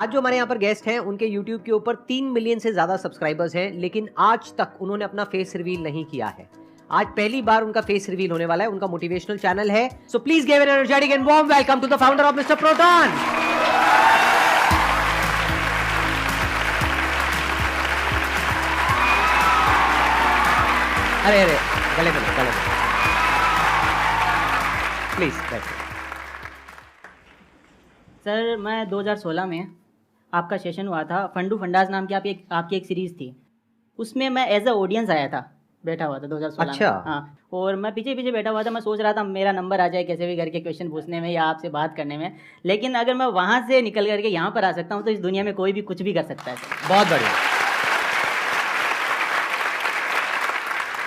आज जो हमारे यहाँ पर गेस्ट हैं उनके YouTube के ऊपर 3 मिलियन से ज्यादा सब्सक्राइबर्स हैं, लेकिन आज तक उन्होंने अपना फेस रिवील नहीं किया है। आज पहली बार उनका फेस रिवील होने वाला है। उनका मोटिवेशनल चैनल है। So please give an energetic and warm welcome to the founder of Mister Proton. अरे अरे गले में प्लीज बैठिए। सर मैं 2016 में आपका सेशन हुआ था, फंडू फंडाज नाम की आपकी एक सीरीज़ थी, उसमें मैं एज अ ऑडियंस आया था, बैठा हुआ था 2016 अच्छा। में। हाँ, और मैं पीछे पीछे बैठा हुआ था। मैं सोच रहा था मेरा नंबर आ जाए कैसे भी करके क्वेश्चन पूछने में या आपसे बात करने में, लेकिन अगर मैं वहाँ से निकल करके यहाँ पर आ सकता हूँ तो इस दुनिया में कोई भी कुछ भी कर सकता है सर। बहुत बढ़िया।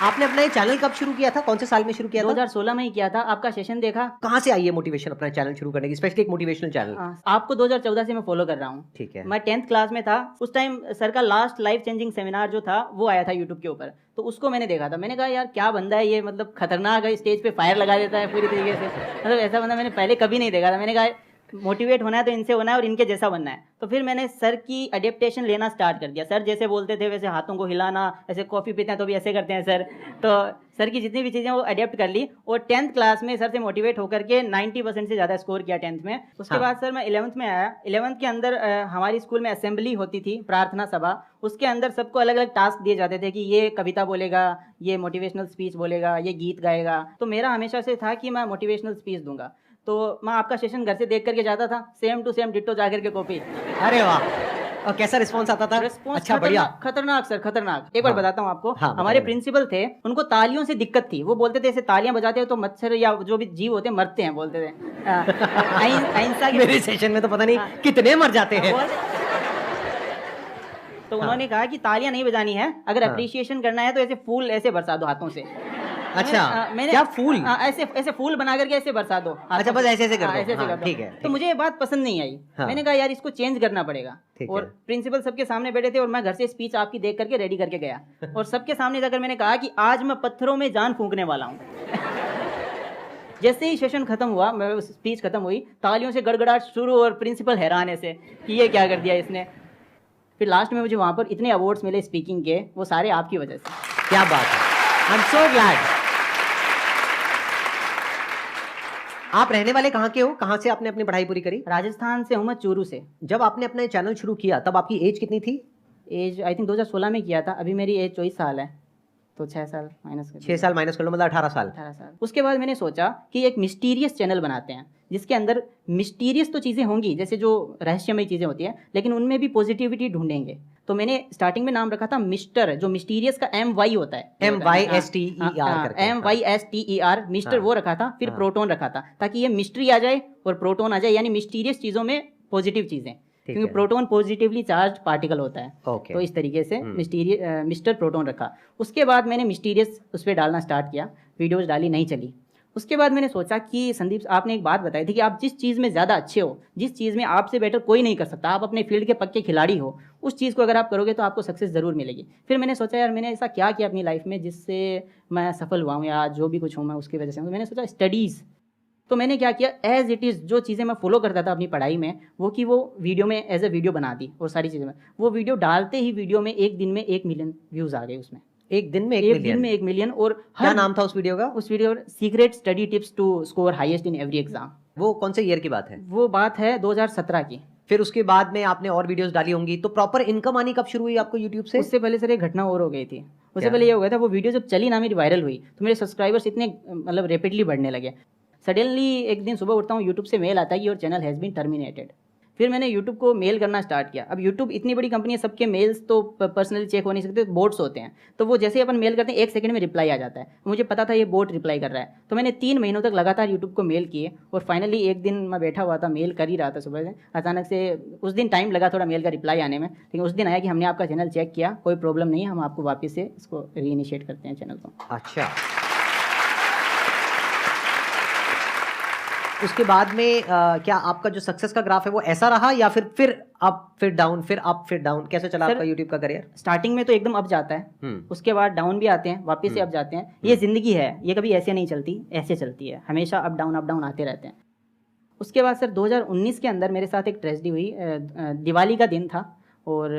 आपने अपना ये चैनल कब शुरू किया था? कौन से साल में शुरू किया था? 2016 में ही किया था। आपका सेशन देखा। कहाँ से आई है मोटिवेशन अपना चैनल शुरू करने की, स्पेशली एक मोटिवेशनल चैनल? आपको 2014 से मैं फॉलो कर रहा हूँ। ठीक है। मैं 10th क्लास में था उस टाइम। सर का लास्ट लाइफ चेंजिंग सेमिनार जो था वो आया था यूट्यूब के ऊपर, तो उसको मैंने देखा था। मैंने कहा यार क्या बंदा है ये, मतलब खतरनाक है, स्टेज पे फायर लगा देता है पूरी तरीके से। मतलब ऐसा बंदा मैंने पहले कभी नहीं देखा था। मैंने कहा मोटिवेट होना है तो इनसे होना है और इनके जैसा बनना है। तो फिर मैंने सर की अडेप्टेशन लेना स्टार्ट कर दिया। सर जैसे बोलते थे वैसे हाथों को हिलाना, ऐसे कॉफ़ी पीते हैं तो भी ऐसे करते हैं सर। तो सर की जितनी भी चीज़ें वो अडेप्ट कर ली और 10th क्लास में सर से मोटिवेट होकर के 90% से ज़्यादा स्कोर किया 10th में। उसके बाद सर मैं 11th में आया। 11th के अंदर हमारी स्कूल में असेंबली होती थी, प्रार्थना सभा। उसके अंदर सबको अलग अलग टास्क दिए जाते थे कि ये कविता बोलेगा, ये मोटिवेशनल स्पीच बोलेगा, ये गीत गाएगा। तो मेरा हमेशा से था कि मैं मोटिवेशनल स्पीच दूंगा। तो मैं आपका सेशन घर से देख करके जाता था, सेम टू सेम डिट्टो जा करके कॉपी। अरे वाह, और कैसा रिस्पॉन्स आता था? रिस्पॉन्स अच्छा, बढ़िया। खतरनाक सर, खतरनाक। एक बार बताता हूँ आपको। हाँ, हमारे प्रिंसिपल थे, उनको तालियों से दिक्कत थी। वो बोलते थे ऐसे तालियां बजाते हो तो मच्छर या जो भी जीव होते हैं मरते हैं, बोलते थे। अहिंसा के मेरे सेशन में तो पता नहीं कितने मर जाते हैं। तो उन्होंने कहा कि तालियां नहीं बजानी है, अगर अप्रिशिएशन करना है तो ऐसे फूल ऐसे बरसा दो हाथों से। अच्छा, क्या फूल? ऐसे फूल बना करके ऐसे बरसा दो। अच्छा, बस ऐसे ऐसे कर दो। ऐसे कर दो। ठीक है। तो मुझे ये बात पसंद नहीं आई। मैंने कहा यार इसको चेंज करना पड़ेगा। और प्रिंसिपल सबके सामने बैठे थे और मैं घर से स्पीच आपकी देख करके रेडी करके गया और सबके सामने जाकर मैंने कहा कि आज मैं पत्थरों में जान फूंकने वाला हूँ। जैसे ही सेशन खत्म हुआ, मैं स्पीच खत्म हुई, तालियों से गड़गड़ाहट शुरू और प्रिंसिपल हैरान ऐसे कि ये क्या कर दिया इसने। फिर लास्ट में मुझे वहाँ पर इतने अवार्ड्स मिले स्पीकिंग के, वो सारे आपकी वजह से। क्या बात है, आई एम सो ग्लैड। आप रहने वाले कहाँ के हो? कहाँ से आपने अपनी पढ़ाई पूरी करी? राजस्थान से हूँ मैं, चूरू से। जब आपने अपना चैनल शुरू किया तब आपकी एज कितनी थी? एज आई थिंक 2016 में किया था। अभी मेरी एज 24 साल है, तो 6 साल माइनस कर 6 साल माइनस कर लो, मतलब 18 साल। 18 साल। उसके बाद मैंने सोचा कि एक मिस्टीरियस चैनल बनाते हैं जिसके अंदर मिस्टीरियस तो चीज़ें होंगी, जैसे जो रहस्यमय चीज़ें होती हैं, लेकिन उनमें भी पॉजिटिविटी ढूंढेंगे। तो मैंने स्टार्टिंग में नाम रखा था मिस्टर, जो मिस्टीरियस का MY होता है, MYSTER, मिस्टर वो रखा था। फिर प्रोटॉन रखा था ताकि ये मिस्ट्री आ जाए और प्रोटॉन आ जाए, यानी मिस्टीरियस चीज़ों में पॉजिटिव चीज़ें, क्योंकि प्रोटॉन पॉजिटिवली चार्ज पार्टिकल होता है। तो इस तरीके से मिस्टर प्रोटॉन रखा। उसके बाद मैंने मिस्टीरियस उस पर डालना स्टार्ट किया, वीडियोज़ डाली, नहीं चली। उसके बाद मैंने सोचा कि संदीप आपने एक बात बताई थी कि आप जिस चीज़ में ज़्यादा अच्छे हो, जिस चीज़ में आपसे बेटर कोई नहीं कर सकता, आप अपने फील्ड के पक्के खिलाड़ी हो, उस चीज़ को अगर आप करोगे तो आपको सक्सेस ज़रूर मिलेगी। फिर मैंने सोचा यार मैंने ऐसा क्या किया अपनी लाइफ में जिससे मैं सफल हुआ हूँ या जो भी कुछ हूँ मैं उसकी वजह से। तो मैंने सोचा स्टडीज़। तो मैंने क्या किया, एज इट इज़ जो चीज़ें मैं फॉलो करता था अपनी पढ़ाई में, वो कि वो वीडियो में एज ए वीडियो बना दी और सारी चीज़ें में वो वीडियो डालते ही वीडियो में एक दिन में 1 मिलियन व्यूज़ आ गए उसमें। एक दिन में 1 मिलियन? और क्या नाम था उस वीडियो का? उस video secret study tips to score highest in every exam. वो कौन से ईयर की बात है? वो बात है 2017 की। फिर उसके बाद में आपने और वीडियोस डाली होंगी, तो प्रॉपर इनकम आनी कब शुरू हुई आपको यूट्यूब से? उससे पहले सर एक घटना और हो गई थी। उससे पहले ये हो गया था, वो वीडियो जब चली ना, मेरी वायरल हुई, तो मेरे सब्सक्राइबर्स इतने मतलब रैपिडली बढ़ने लगे। सडनली एक दिन सुबह उठता हूँ, यूट्यूब से मेल आता है कि your channel has been terminated. फिर मैंने यूट्यूब को मेल करना स्टार्ट किया। अब यूट्यूब इतनी बड़ी कंपनी है, सबके मेल्स तो पर्सनली चेक हो नहीं सकते, बोट्स होते हैं। तो वो जैसे ही अपन मेल करते हैं 1 सेकंड में रिप्लाई आ जाता है। मुझे पता था ये बोट रिप्लाई कर रहा है। तो मैंने 3 महीनों तक लगातार यूट्यूब को मेल किए और फाइनली एक दिन मैं बैठा हुआ था, मेल कर ही रहा था सुबह से, अचानक से उस दिन टाइम लगा थोड़ा मेल का रिप्लाई आने में, लेकिन उस दिन आया कि हमने आपका चैनल चेक किया, कोई प्रॉब्लम नहीं है, हम आपको वापस से इसको रीइनिशिएट करते हैं चैनल को। अच्छा, उसके बाद में क्या आपका जो सक्सेस का ग्राफ है वो ऐसा रहा या फिर अप फिर डाउन, फिर अप फिर डाउन, कैसे चला आपका यूट्यूब का करियर? स्टार्टिंग में तो एकदम अप जाता है, उसके बाद डाउन भी आते हैं, वापस से अप जाते हैं। ये जिंदगी है, ये कभी ऐसे नहीं चलती, ऐसे चलती है, हमेशा अप डाउन आते रहते हैं। उसके बाद सर 2019 के अंदर मेरे साथ एक ट्रेजेडी हुई। दिवाली का दिन था और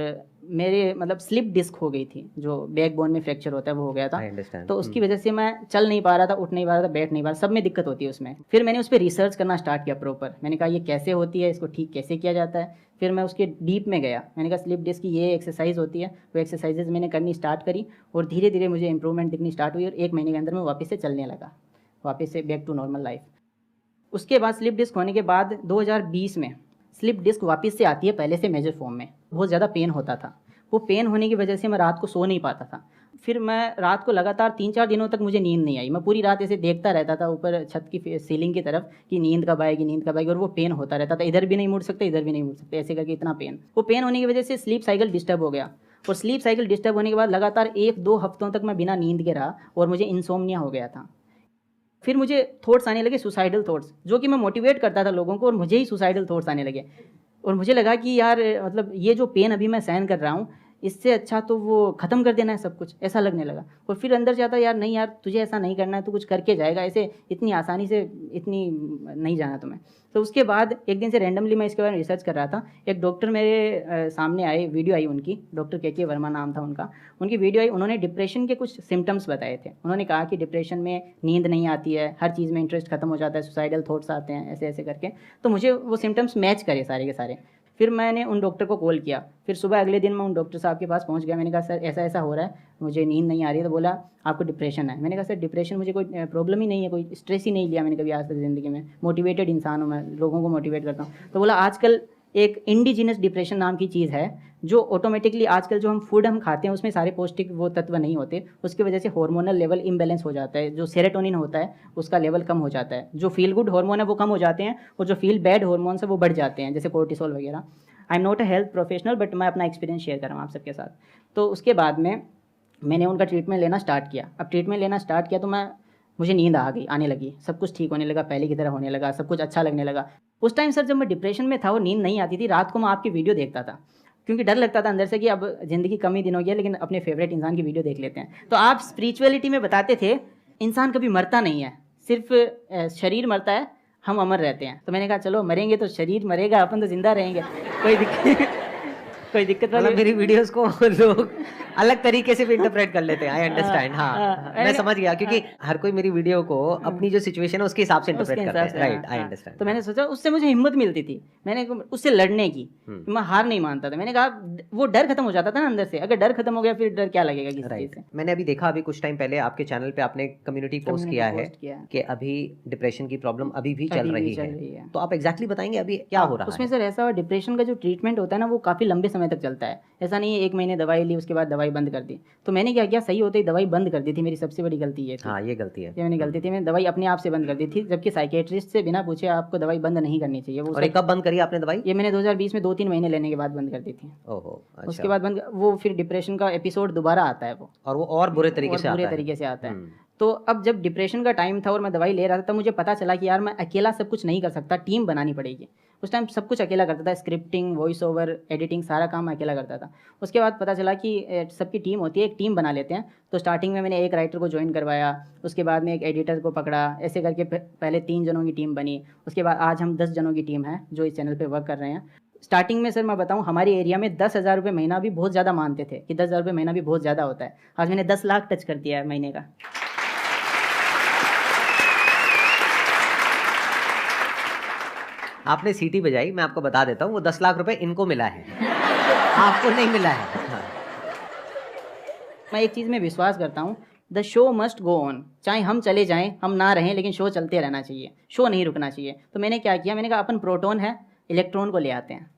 मेरे मतलब स्लिप डिस्क हो गई थी, जो बैकबोन में फ्रैक्चर होता है वो हो गया था। I understand. तो उसकी वजह से मैं चल नहीं पा रहा था, उठ नहीं पा रहा था, बैठ नहीं पा रहा, सब में दिक्कत होती है उसमें। फिर मैंने उस पर रिसर्च करना स्टार्ट किया प्रॉपर। मैंने कहा ये कैसे होती है, इसको ठीक कैसे किया जाता है। फिर मैं उसके डीप में गया। मैंने कहा स्लिप डिस्क की ये एक्सरसाइज होती है, वो एक्सरसाइजेज मैंने करनी स्टार्ट करी और धीरे धीरे मुझे इंप्रूवमेंट दिखनी स्टार्ट हुई और 1 महीने के अंदर मैं वापस से चलने लगा, वापस से बैक टू नॉर्मल लाइफ। उसके बाद स्लिप डिस्क होने के बाद 2020 में स्लिप डिस्क वापस से आती है पहले से मेजर फॉर्म में। बहुत ज़्यादा पेन होता था। वो पेन होने की वजह से मैं रात को सो नहीं पाता था। फिर मैं रात को लगातार 3-4 दिनों तक मुझे नींद नहीं आई। मैं पूरी रात ऐसे देखता रहता था ऊपर छत की सीलिंग की तरफ कि नींद कब आएगी, नींद कब आएगी, और वो पेन होता रहता था। इधर भी नहीं मुड़ सकते, इधर भी नहीं मुड़ सकते, ऐसे करके इतना पेन। वो पेन होने की वजह से स्लीप साइकिल डिस्टर्ब हो गया और स्लीप साइकिल डिस्टर्ब होने के बाद लगातार 1-2 हफ्तों तक मैं बिना नींद के रहा और मुझे इंसोम्निया हो गया था। फिर मुझे थॉट्स आने लगे, सुसाइडल थॉट्स, जो कि मैं मोटिवेट करता था लोगों को और मुझे ही सुसाइडल थॉट्स आने लगे। और मुझे लगा कि यार मतलब ये जो पेन अभी मैं सहन कर रहा हूँ, इससे अच्छा तो वो ख़त्म कर देना है सब कुछ, ऐसा लगने लगा। और फिर अंदर जाता यार नहीं यार, तुझे ऐसा नहीं करना है, तू कुछ करके जाएगा, ऐसे इतनी आसानी से इतनी नहीं जाना तुम्हें। तो उसके बाद एक दिन से रैंडमली मैं इसके बारे में रिसर्च कर रहा था। एक डॉक्टर मेरे सामने आए, वीडियो आई उनकी, डॉक्टर के वर्मा नाम था उनका। उनकी वीडियो आई, उन्होंने डिप्रेशन के कुछ सिम्टम्स बताए थे। उन्होंने कहा कि डिप्रेशन में नींद नहीं आती है, हर चीज़ में इंटरेस्ट खत्म हो जाता है, सुसाइडल थॉट्स आते हैं, ऐसे ऐसे करके। तो मुझे वो सिम्टम्स मैच करे सारे के सारे। फिर मैंने उन डॉक्टर को कॉल किया। फिर सुबह अगले दिन मैं उन डॉक्टर साहब के पास पहुंच गया। मैंने कहा सर ऐसा ऐसा हो रहा है, मुझे नींद नहीं आ रही है। तो बोला आपको डिप्रेशन है। मैंने कहा सर डिप्रेशन मुझे कोई प्रॉब्लम ही नहीं है, कोई स्ट्रेस ही नहीं लिया मैंने कभी आज तक ज़िंदगी में, मोटिवेटेड इंसान हूँ मैं, लोगों को मोटिवेट करता हूँ। तो बोला आजकल एक इंडिजिनस डिप्रेशन नाम की चीज़ है, जो ऑटोमेटिकली आजकल जो हम फूड हम खाते हैं उसमें सारे पौष्टिक वो तत्व नहीं होते, उसकी वजह से हार्मोनल लेवल इम्बैलेंस हो जाता है। जो सेरोटोनिन होता है उसका लेवल कम हो जाता है, जो फील गुड हार्मोन है वो कम हो जाते हैं और जो फील बैड हार्मोन्स है वो बढ़ जाते हैं, जैसे कोर्टिसोल वगैरह। I am not a health professional, but मैं अपना एक्सपीरियंस शेयर कर रहा हूँ आप सबके साथ। तो उसके बाद में मैंने उनका ट्रीटमेंट लेना स्टार्ट किया। अब ट्रीटमेंट लेना स्टार्ट किया तो मुझे नींद आने लगी, सब कुछ ठीक होने लगा, पहले की तरह होने लगा, सब कुछ अच्छा लगने लगा। उस टाइम सर जब मैं डिप्रेशन में था और नींद नहीं आती थी, रात को मैं आपकी वीडियो देखता था, क्योंकि डर लगता था अंदर से कि अब ज़िंदगी कम ही दिन हो गया, लेकिन अपने फेवरेट इंसान की वीडियो देख लेते हैं। तो आप स्पिरिचुअलिटी में बताते थे इंसान कभी मरता नहीं है, सिर्फ शरीर मरता है, हम अमर रहते हैं। तो मैंने कहा चलो मरेंगे तो शरीर मरेगा, अपन तो जिंदा रहेंगे, कोई दिक्कत वाली। मेरी वीडियोस को लोग अलग तरीके से भी इंटरप्रेट कर लेते हैं। I understand. हाँ, मैं समझ गया, क्योंकि हर कोई मेरी वीडियो को अपनी जो सिचुएशन है उसके हिसाब से इंटरप्रेट करता है। Right, I understand. तो मैंने सोचा, उससे मुझे हिम्मत मिलती थी, मैंने उससे लड़ने की, मैं हार नहीं मानता था। मैंने कहा वो डर खत्म हो जाता था ना अंदर से, अगर डर खत्म हो गया फिर डर क्या लगेगा किसी चीज से। मैंने अभी देखा, अभी कुछ टाइम पहले आपके चैनल पे आपने कम्युनिटी पोस्ट किया है कि अभी डिप्रेशन की प्रॉब्लम अभी भी चल रही है। तो आप एग्जैक्टली बताएंगे अभी क्या हो रहा है उसमें? सर ऐसा, डिप्रेशन का जो ट्रीटमेंट होता है ना वो काफ़ी लंबे समय तक चलता है। ऐसा नहीं है 1 महीने दवाई ली उसके बाद दवाई बंद कर दी। तो मैंने क्या किया, सही होते ही दवाई बंद कर दी थी। मेरी सबसे बड़ी गलती ये थी। हाँ, ये गलती है, ये मैंने गलती थी, मैंने दवाई अपने आप से बंद कर दी थी, जबकि साइकेट्रिस्ट से बिना पूछे आपको दवाई बंद नहीं करनी चाहिए। वो और कब बंद करी आपने दवाई? ये मैंने 2020 में 2-3 महीने लेने के बाद बंद कर दी थी। ओहो, अच्छा। उसके बाद बंद, वो फिर डिप्रेशन का एपिसोड दोबारा आता है वो और बुरे तरीके से आता है। तो अब जब डिप्रेशन का टाइम था और मैं दवाई ले रहा था, तब मुझे पता चला कि यार मैं अकेला सब कुछ नहीं कर सकता, टीम बनानी पड़ेगी। उस टाइम सब कुछ अकेला करता था, स्क्रिप्टिंग, वॉइस ओवर, एडिटिंग, सारा काम मैं अकेला करता था। उसके बाद पता चला कि सबकी टीम होती है, एक टीम बना लेते हैं। तो स्टार्टिंग में मैंने एक राइटर को ज्वाइन करवाया, उसके बाद में एक एडिटर को पकड़ा, ऐसे करके पहले 3 जनों की टीम बनी। उसके बाद आज हम 10 जनों की टीम है जो इस चैनल पर वर्क कर रहे हैं। स्टार्टिंग में सर मैं बताऊं, हमारे एरिया में 10,000 रुपये महीना भी बहुत ज़्यादा मानते थे कि 10,000 रुपये महीना भी बहुत ज़्यादा होता है। आज मैंने 10 लाख टच कर दिया है महीने का। आपने सीटी बजाई, मैं आपको बता देता हूँ, वो 10 लाख रुपए इनको मिला है, आपको नहीं मिला है। हाँ। मैं एक चीज़ में विश्वास करता हूँ, the show must go on. चाहे हम चले जाएं, हम ना रहें, लेकिन शो चलते रहना चाहिए, शो नहीं रुकना चाहिए। तो मैंने क्या किया, मैंने कहा अपन प्रोटोन है, इलेक्ट्रॉन को ले आते हैं,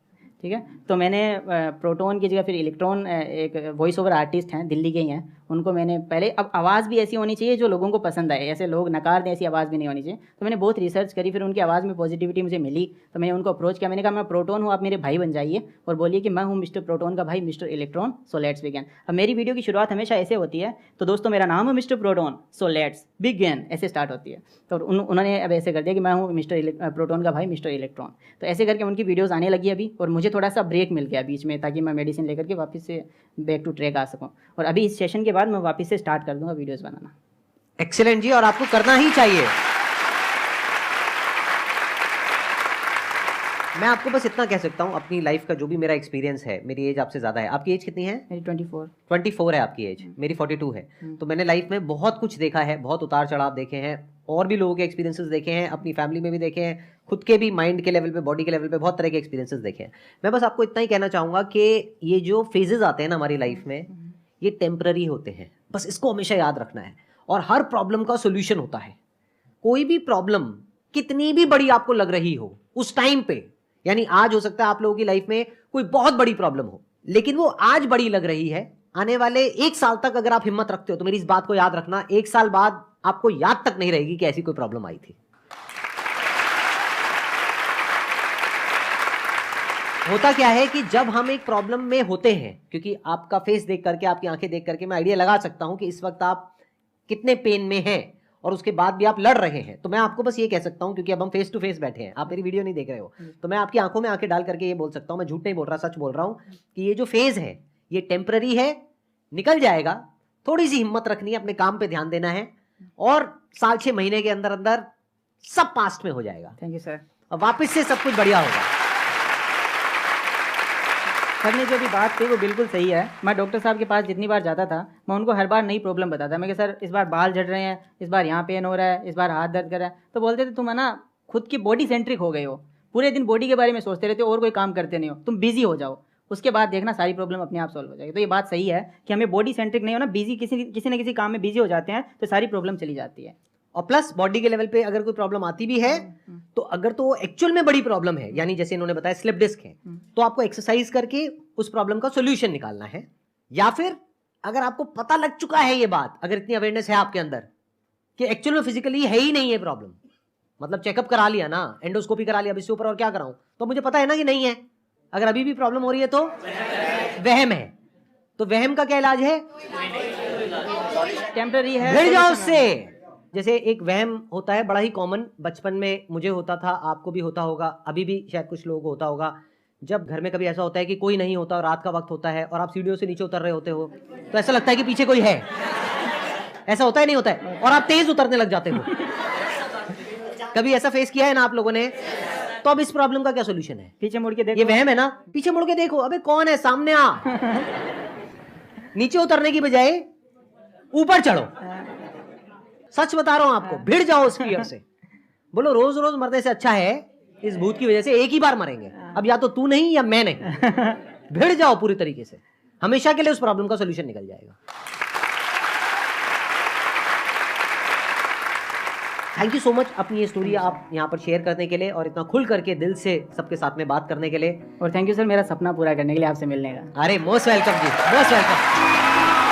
ठीक है। तो मैंने प्रोटोन की जगह फिर इलेक्ट्रॉन, एक वॉइस ओवर आर्टिस्ट हैं, दिल्ली के ही हैं, उनको मैंने पहले, अब आवाज़ भी ऐसी होनी चाहिए जो लोगों को पसंद आए, ऐसे लोग नकार दें ऐसी आवाज़ भी नहीं होनी चाहिए। तो मैंने बहुत रिसर्च करी, फिर उनकी आवाज़ में पॉजिटिविटी मुझे मिली, तो मैंने उनको अप्रोच किया। मैंने कहा मैं प्रोटोन हूँ, आप मेरे भाई बन जाइए और बोलिए कि मैं हूँ मिस्टर प्रोटोन का भाई, mister electron, so let's begin. अब मेरी वीडियो की शुरुआत हमेशा ऐसे होती है, तो दोस्तों मेरा नाम है mister proton, so let's begin, ऐसे स्टार्ट होती है। तो उन्होंने अब ऐसे कर दिया कि मैं हूँ मिस्टर प्रोटोन का भाई, मिस्टर इलेक्ट्रॉन। तो ऐसे करके उनकी वीडियोज़ आने लगी अभी, और मुझे थोड़ा सा ब्रेक मिल गया बीच में, ताकि मैं मेडिसिन लेकर के वापस से बैक टू ट्रैक आ सकूँ। और अभी इस सेशन के बाद मैं वापस से स्टार्ट कर दूंगा वीडियोस बनाना। एक्सीलेंट जी, और आपको करना ही चाहिए। मैं आपको बस इतना कह सकता हूँ अपनी लाइफ का जो भी मेरा एक्सपीरियंस है, मेरी एज आपसे ज़्यादा है। आपकी एज कितनी है? मेरी 24। 24 है आपकी एज, मेरी 42 है। तो मैंने लाइफ में बहुत कुछ देखा है, बहुत उतार चढ़ाव देखे हैं, और भी लोगों के एक्सपीरियंसेस देखे हैं, अपनी फैमिली में भी देखे हैं, खुद के भी माइंड के लेवल पे, बॉडी के लेवल पे बहुत तरह के एक्सपीरियंसेस देखे हैं। मैं बस आपको इतना ही कहना चाहूँगा कि ये जो फेजेस आते हैं ना हमारी लाइफ में, ये टेम्पररी होते हैं, बस इसको हमेशा याद रखना है। और हर प्रॉब्लम का सोल्यूशन होता है। कोई भी प्रॉब्लम कितनी भी बड़ी आपको लग रही हो उस टाइम पे, यानी आज हो सकता है आप लोगों की लाइफ में कोई बहुत बड़ी प्रॉब्लम हो, लेकिन वो आज बड़ी लग रही है, आने वाले 1 साल तक अगर आप हिम्मत रखते हो तो मेरी इस बात को याद रखना, 1 साल बाद आपको याद तक नहीं रहेगी कि ऐसी कोई प्रॉब्लम आई थी। होता क्या है कि जब हम एक प्रॉब्लम में होते हैं, क्योंकि आपका फेस देख करके, आपकी आंखें देख करके मैं आइडिया लगा सकता हूं कि इस वक्त आप कितने पेन में हैं, और उसके बाद भी आप लड़ रहे हैं। तो मैं आपको बस ये कह सकता हूं, क्योंकि अब हम फेस टू फेस बैठे हैं, आप मेरी वीडियो नहीं देख रहे हो, तो मैं आपकी आंखों में आंखें डाल करके ये बोल सकता हूं, मैं झूठ नहीं बोल रहा, सच बोल रहा हूं, कि ये जो फेज है ये टेम्पररी है, निकल जाएगा। थोड़ी सी हिम्मत रखनी है, अपने काम पे ध्यान देना है, और साल 6 महीने के अंदर अंदर सब पास्ट में हो जाएगा। Thank you sir. अब वापस से सब कुछ बढ़िया होगा। सर ने जो भी बात कही वो बिल्कुल सही है। मैं डॉक्टर साहब के पास जितनी बार जाता था, मैं उनको हर बार नई प्रॉब्लम बताता। मैं कि सर इस बार बाल झड़ रहे हैं, इस बार यहाँ पेन हो रहा है, इस बार हाथ दर्द कर रहा है। तो बोलते थे तुम है ना खुद की बॉडी सेंट्रिक हो गए हो, पूरे दिन बॉडी के बारे में सोचते रहते हो और कोई काम करते नहीं हो, तुम बिजी हो जाओ, उसके बाद देखना सारी प्रॉब्लम अपने आप सॉल्व हो जाएगी। तो ये बात सही है कि हमें बॉडी सेंट्रिक नहीं होना, बिजी किसी न किसी काम में बिजी हो जाते हैं तो सारी प्रॉब्लम चली जाती है। और प्लस बॉडी के लेवल पे अगर कोई प्रॉब्लम आती भी है तो अगर तो एक्चुअल में बड़ी प्रॉब्लम है, यानी जैसे इन्होंने बताया स्लिप डिस्क है, तो आपको एक्सरसाइज करके उस प्रॉब्लम का सॉल्यूशन निकालना है। या फिर अगर आपको पता लग चुका है ये बात, अगर इतनी अवेयरनेस है आपके अंदर कि एक्चुअल में फिजिकली है ही नहीं ये प्रॉब्लम, मतलब चेकअप करा लिया ना, एंडोस्कोपी करा लिया, अब इससे ऊपर और क्या कराऊं, तो मुझे पता है ना कि नहीं है। अगर अभी भी प्रॉब्लम हो रही है तो वहम है, तो वहम का क्या इलाज है? टेम्पररी है, भिड़ जाओ उससे। जैसे एक वहम होता है बड़ा ही कॉमन, बचपन में मुझे होता था, आपको भी होता होगा, अभी भी शायद कुछ लोगों को होता होगा। जब घर में कभी ऐसा होता है कि कोई नहीं होता और रात का वक्त होता है और आप सीढ़ियों से नीचे उतर रहे होते हो, तो ऐसा लगता है कि पीछे कोई है। ऐसा होता है नहीं होता है? और आप तेज उतरने लग जाते हो। कभी ऐसा फेस किया है ना आप लोगों ने? तो अब इस प्रॉब्लम का क्या सोल्यूशन है? पीछे मुड़ के देखो। ये वहम है ना, पीछे मुड़ के देखो, अबे कौन है सामने, आ। नीचे उतरने की बजाय ऊपर चढ़ो। सच बता रहा हूं आपको, भिड़ जाओ उस फियर से। बोलो रोज रोज मरने से अच्छा है इस भूत की वजह से एक ही बार मरेंगे, अब या तो तू नहीं या मैं नहीं। भिड़ जाओ पूरी तरीके से, हमेशा के लिए उस प्रॉब्लम का सोल्यूशन निकल जाएगा। थैंक यू सो मच अपनी ये स्टोरी आप यहाँ पर शेयर करने के लिए और इतना खुल करके दिल से सबके साथ में बात करने के लिए। और थैंक यू सर मेरा सपना पूरा करने के लिए आपसे मिलने का। अरे मोस्ट वेलकम जी, मोस्ट वेलकम।